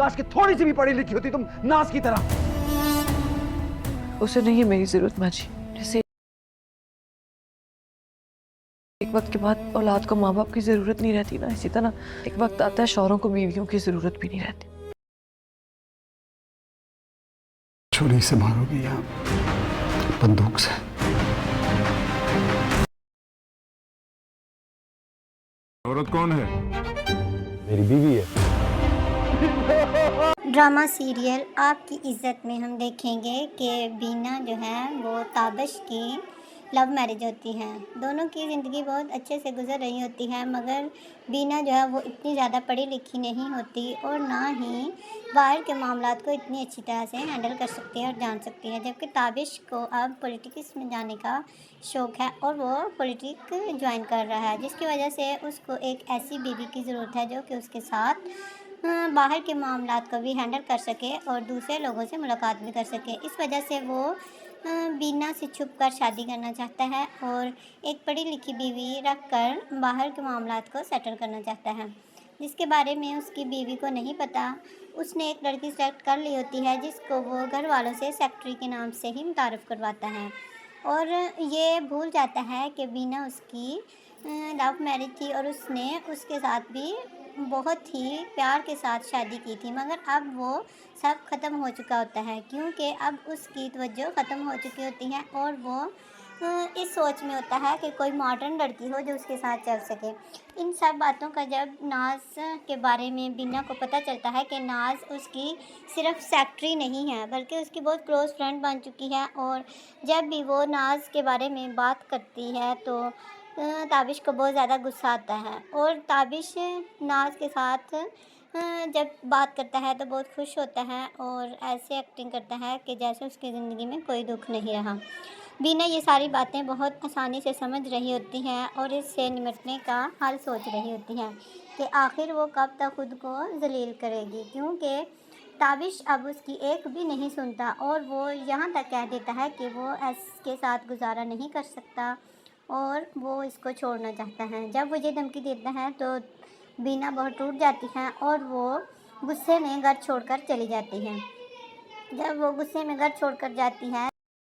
काश कि थोड़ी सी भी पढ़ी लिखी होती तुम नाज की तरह। उसे नहीं है मेरी जरूरत माँ जी। जैसे एक वक्त के बाद औलाद को माँ बाप की जरूरत नहीं रहती ना, इसी तरह एक वक्त आता है शौहरों को बीवियों की जरूरत भी नहीं रहती। छुरी से मारोगी या बंदूक से? औरत कौन है? मेरी बीवी है। ड्रामा सीरियल आपकी इज़्ज़त में हम देखेंगे कि बीना जो है वो ताबिश की लव मैरिज होती है। दोनों की ज़िंदगी बहुत अच्छे से गुजर रही होती है, मगर बीना जो है वो इतनी ज़्यादा पढ़ी लिखी नहीं होती और ना ही बाहर के मामलात को इतनी अच्छी तरह से हैंडल कर सकती है और जान सकती है। जबकि ताबिश को अब पॉलिटिक्स में जाने का शौक़ है और वो पॉलिटिक ज्वाइन कर रहा है, जिसकी वजह से उसको एक ऐसी बीवी की ज़रूरत है जो कि उसके साथ बाहर के मामलात को भी हैंडल कर सके और दूसरे लोगों से मुलाकात भी कर सके। इस वजह से वो बीना से छुप कर शादी करना चाहता है और एक पढ़ी लिखी बीवी रख कर बाहर के मामलात को सेटल करना चाहता है, जिसके बारे में उसकी बीवी को नहीं पता। उसने एक लड़की सेलेक्ट कर ली होती है जिसको वो घर वालों से सेक्रेटरी के नाम से ही मुतारफ़ करवाता है और ये भूल जाता है कि बीना उसकी लव मैरिज थी और उसने उसके साथ भी बहुत ही प्यार के साथ शादी की थी, मगर अब वो सब ख़त्म हो चुका होता है क्योंकि अब उसकी तवज्जो ख़त्म हो चुकी होती है और वो इस सोच में होता है कि कोई मॉडर्न लड़की हो जो उसके साथ चल सके। इन सब बातों का जब नाज के बारे में बीना को पता चलता है कि नाज उसकी सिर्फ सेक्रेटरी नहीं है बल्कि उसकी बहुत क्लोज़ फ्रेंड बन चुकी है, और जब भी वो नाज के बारे में बात करती है तो ताबिश को बहुत ज़्यादा गुस्सा आता है और ताबिश नाज के साथ जब बात करता है तो बहुत खुश होता है और ऐसे एक्टिंग करता है कि जैसे उसकी ज़िंदगी में कोई दुख नहीं रहा। बीना ये सारी बातें बहुत आसानी से समझ रही होती हैं और इससे निपटने का हल सोच रही होती हैं कि आखिर वो कब तक खुद को जलील करेगी, क्योंकि ताबिश अब उसकी एक भी नहीं सुनता और वो यहाँ तक कह देता है कि वो इसके साथ गुजारा नहीं कर सकता और वो इसको छोड़ना चाहता है। जब वो ये धमकी देता है तो बीना बहुत टूट जाती है और वो गुस्से में घर छोड़कर चली जाती है। जब वो गुस्से में घर छोड़कर जाती है